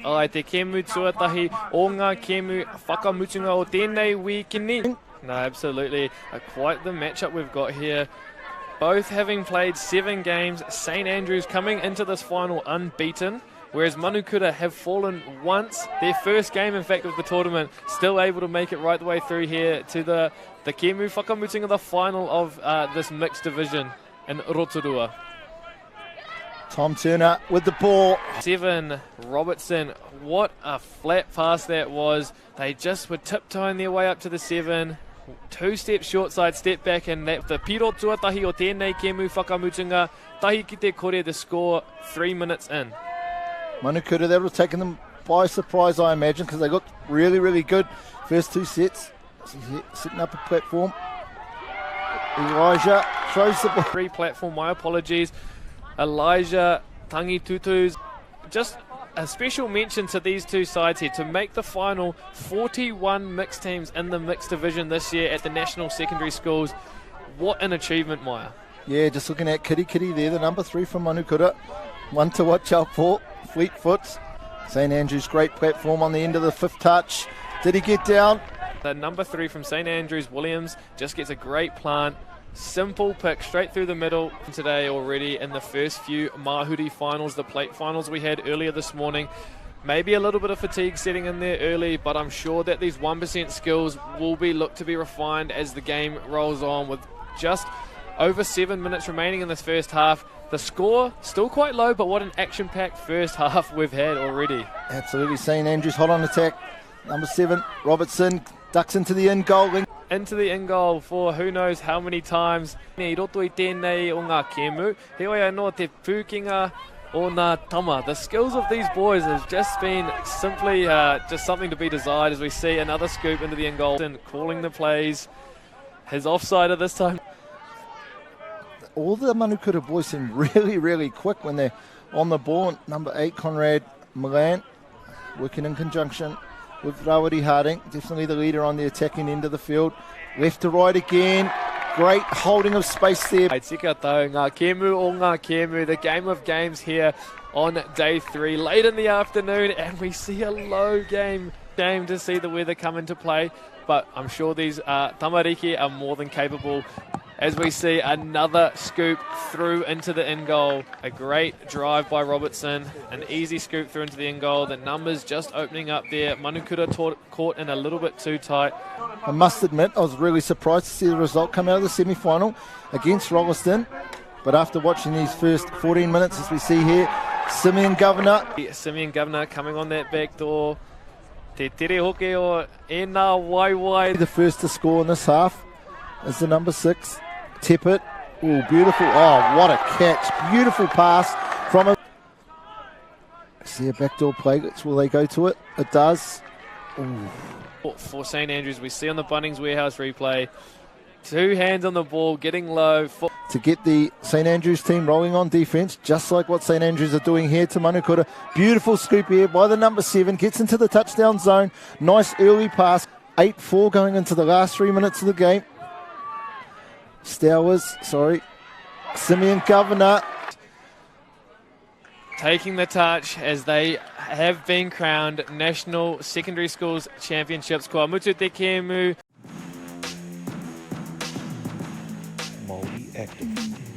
ai te kēmu tuatahi o ngā kēmu whakamutunga o tēnei wikini. No, absolutely. Quite the matchup we've got here. Both having played 7 games, St Andrews coming into this final unbeaten, whereas Manukura have fallen once. Their first game, in fact, of the tournament, still able to make it right the way through here to the kēmu whakamutunga, the final of this mixed division in Rotorua. Tom Turner with the ball. 7, Robertson. What a flat pass that was. They just were tiptoeing their way up to the 7. 2 steps short side, step back, and that the piro tuatahi o tēnei kēmu whakamutunga. Tahi ki te kore, the score 3 minutes in. Manukura, that would have taken them by surprise, I imagine, because they looked really, really good first 2 sets. Setting up a platform. Elijah throws the ball. Free platform, my apologies. Elijah, Tangi Tutus, just a special mention to these 2 sides here to make the final. 41 mixed teams in the mixed division this year at the National Secondary Schools. What an achievement, Maya. Yeah, just looking at Kitty there, the number 3 from Manukura. One to watch out for, Fleetfoot. St Andrews, great platform on the end of the 5th touch. Did he get down? The number 3 from St Andrews, Williams, just gets a great plant. Simple pick straight through the middle today already in the first few Mahuri finals, the plate finals we had earlier this morning. Maybe a little bit of fatigue setting in there early, but I'm sure that these 1% skills will be looked to be refined as the game rolls on, with just over 7 minutes remaining in this first half. The score still quite low, but what an action-packed first half we've had already. Absolutely. St Andrews hot on attack. Number 7, Robertson, ducks into the in goal. Into the in goal for who knows how many times. I roto I tēnei o ngā kēmu. He oi anō te pūkinga o ngā tama. The skills of these boys has just been simply just something to be desired, as we see another scoop into the in goal. And calling the plays. His offsider this time. All the Manukura boys seem really, really quick when they're on the ball. Number 8, Conrad Milan, working in conjunction with Rawari Harding, definitely the leader on the attacking end of the field. Left to right again. Great holding of space there. Tika tau, ngā kēmu o ngā kēmu, the game of games here on day 3, late in the afternoon, and we see a low game. Shame to see the weather come into play, but I'm sure these tamariki are more than capable. As we see another scoop through into the in goal. A great drive by Robertson. An easy scoop through into the in goal. The numbers just opening up there. Manukura caught in a little bit too tight. I must admit, I was really surprised to see the result come out of the semi-final against Rolleston. But after watching these first 14 minutes, as we see here, Simeon Governor coming on that back door. Te tere hoke o e nā waiwai. The first to score in this half is the number 6. Tippett. Oh, beautiful. Oh, what a catch. Beautiful pass from a... See a backdoor play. Will they go to it? It does. Ooh. For St Andrews, we see on the Bunnings Warehouse replay, 2 hands on the ball, getting low. To get the St Andrews team rolling on defence, just like what St Andrews are doing here to Manukura. Beautiful scoop here by the number 7. Gets into the touchdown zone. Nice early pass. 8-4 going into the last 3 minutes of the game. Simeon Governor taking the touch as they have been crowned National Secondary Schools Championships. Kua mutu te kēmu. Māori active.